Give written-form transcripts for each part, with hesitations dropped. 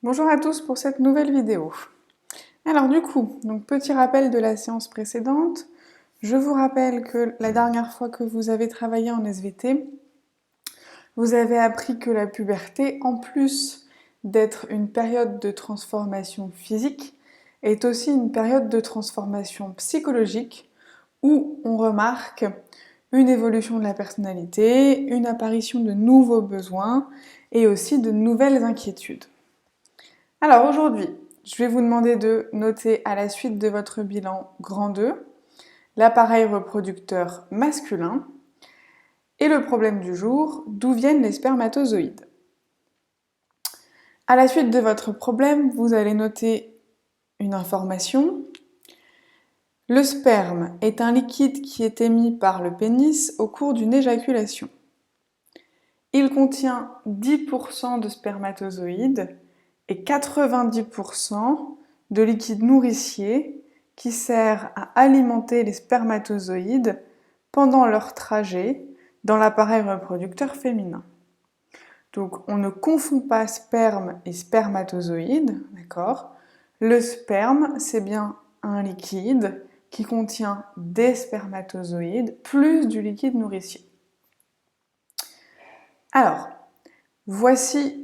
Bonjour à tous pour cette nouvelle vidéo. Alors du coup, petit rappel de la séance précédente. Je vous rappelle que la dernière fois que vous avez travaillé en SVT, vous avez appris que la puberté, en plus d'être une période de transformation physique, est aussi une période de transformation psychologique où on remarque une évolution de la personnalité, une apparition de nouveaux besoins et aussi de nouvelles inquiétudes. Alors aujourd'hui, je vais vous demander de noter à la suite de votre bilan grand 2 l'appareil reproducteur masculin et le problème du jour, d'où viennent les spermatozoïdes. À la suite de votre problème, vous allez noter une information. Le sperme est un liquide qui est émis par le pénis au cours d'une éjaculation. Il contient 10% de spermatozoïdes et 90% de liquide nourricier qui sert à alimenter les spermatozoïdes pendant leur trajet dans l'appareil reproducteur féminin. Donc on ne confond pas sperme et spermatozoïde, d'accord? Le sperme, c'est bien un liquide qui contient des spermatozoïdes plus du liquide nourricier. Alors, voici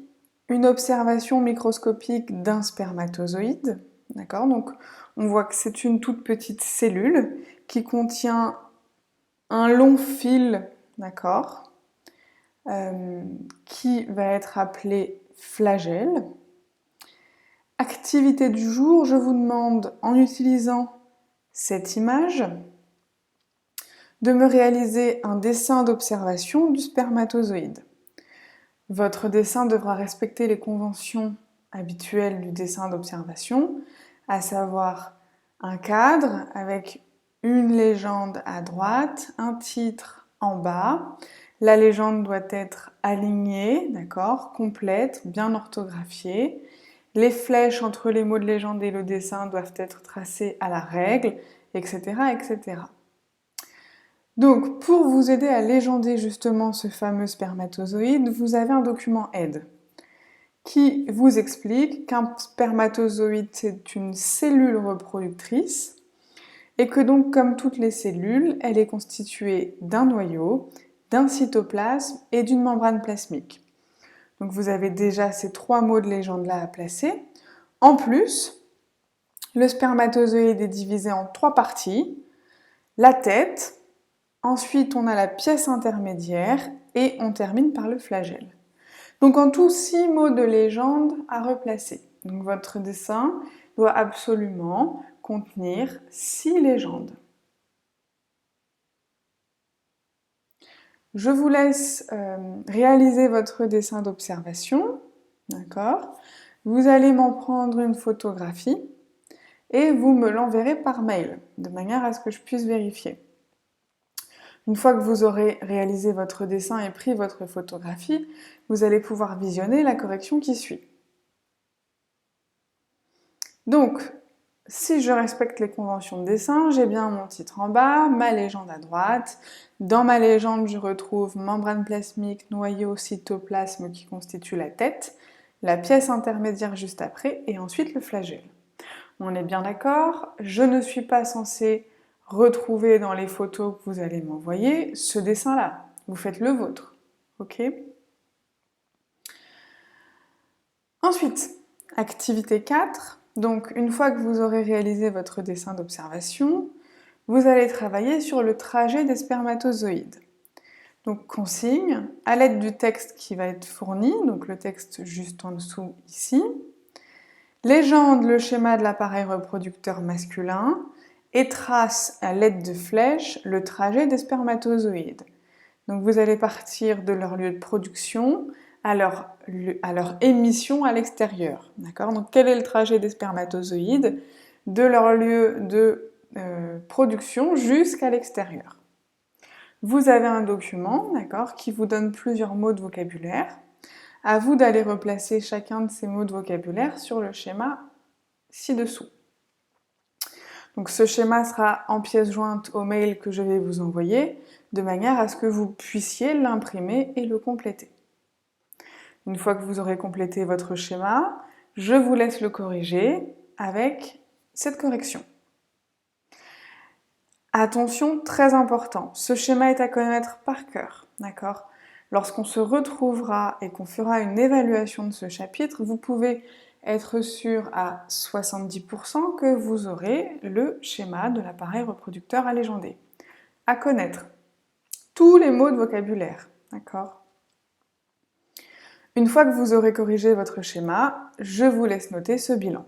une observation microscopique d'un spermatozoïde, d'accord? Donc on voit que c'est une toute petite cellule qui contient un long fil, d'accord, qui va être appelé flagelle. Activité du jour, je vous demande, en utilisant cette image, de me réaliser un dessin d'observation du spermatozoïde. Votre dessin devra respecter les conventions habituelles du dessin d'observation, à savoir un cadre avec une légende à droite, un titre en bas. La légende doit être alignée, d'accord, complète, bien orthographiée. Les flèches entre les mots de légende et le dessin doivent être tracées à la règle, etc., etc. Donc, pour vous aider à légender justement ce fameux spermatozoïde, vous avez un document aide qui vous explique qu'un spermatozoïde, c'est une cellule reproductrice et que donc, comme toutes les cellules, elle est constituée d'un noyau, d'un cytoplasme et d'une membrane plasmique. Donc, vous avez déjà ces trois mots de légende-là à placer. En plus, le spermatozoïde est divisé en trois parties. La tête, ensuite on a la pièce intermédiaire et on termine par le flagelle. Donc en tout, 6 mots de légende à replacer. Donc votre dessin doit absolument contenir 6 légendes. Je vous laisse réaliser votre dessin d'observation, d'accord? Vous allez m'en prendre une photographie et vous me l'enverrez par mail, de manière à ce que je puisse vérifier. Une fois que vous aurez réalisé votre dessin et pris votre photographie, vous allez pouvoir visionner la correction qui suit. Donc, si je respecte les conventions de dessin, j'ai bien mon titre en bas, ma légende à droite. Dans ma légende, je retrouve membrane plasmique, noyau, cytoplasme qui constitue la tête, la pièce intermédiaire juste après et ensuite le flagelle. On est bien d'accord, je ne suis pas censée retrouver dans les photos que vous allez m'envoyer ce dessin-là. Vous faites le vôtre, ok? Ensuite, activité 4. Donc, une fois que vous aurez réalisé votre dessin d'observation, vous allez travailler sur le trajet des spermatozoïdes. Donc, consigne, à l'aide du texte qui va être fourni, donc le texte juste en dessous ici, légende le schéma de l'appareil reproducteur masculin et trace à l'aide de flèches le trajet des spermatozoïdes. Donc vous allez partir de leur lieu de production à leur émission à l'extérieur. D'accord ? Donc quel est le trajet des spermatozoïdes de leur lieu de production jusqu'à l'extérieur? Vous avez un document, d'accord, qui vous donne plusieurs mots de vocabulaire. À vous d'aller replacer chacun de ces mots de vocabulaire sur le schéma ci-dessous. Donc ce schéma sera en pièce jointe au mail que je vais vous envoyer, de manière à ce que vous puissiez l'imprimer et le compléter. Une fois que vous aurez complété votre schéma, je vous laisse le corriger avec cette correction. Attention, très important, ce schéma est à connaître par cœur, d'accord? Lorsqu'on se retrouvera et qu'on fera une évaluation de ce chapitre, vous pouvez être sûr à 70% que vous aurez le schéma de l'appareil reproducteur alégendé. À connaître tous les mots de vocabulaire, d'accord? Une fois que vous aurez corrigé votre schéma, je vous laisse noter ce bilan.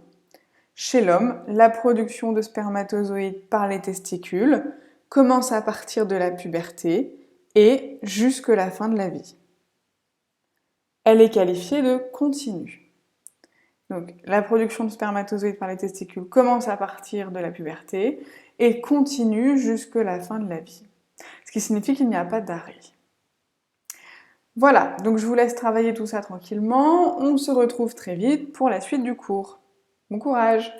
Chez l'homme, la production de spermatozoïdes par les testicules commence à partir de la puberté et jusque la fin de la vie. Elle est qualifiée de continue. Donc, la production de spermatozoïdes par les testicules commence à partir de la puberté et continue jusque la fin de la vie. Ce qui signifie qu'il n'y a pas d'arrêt. Voilà, donc je vous laisse travailler tout ça tranquillement. On se retrouve très vite pour la suite du cours. Bon courage!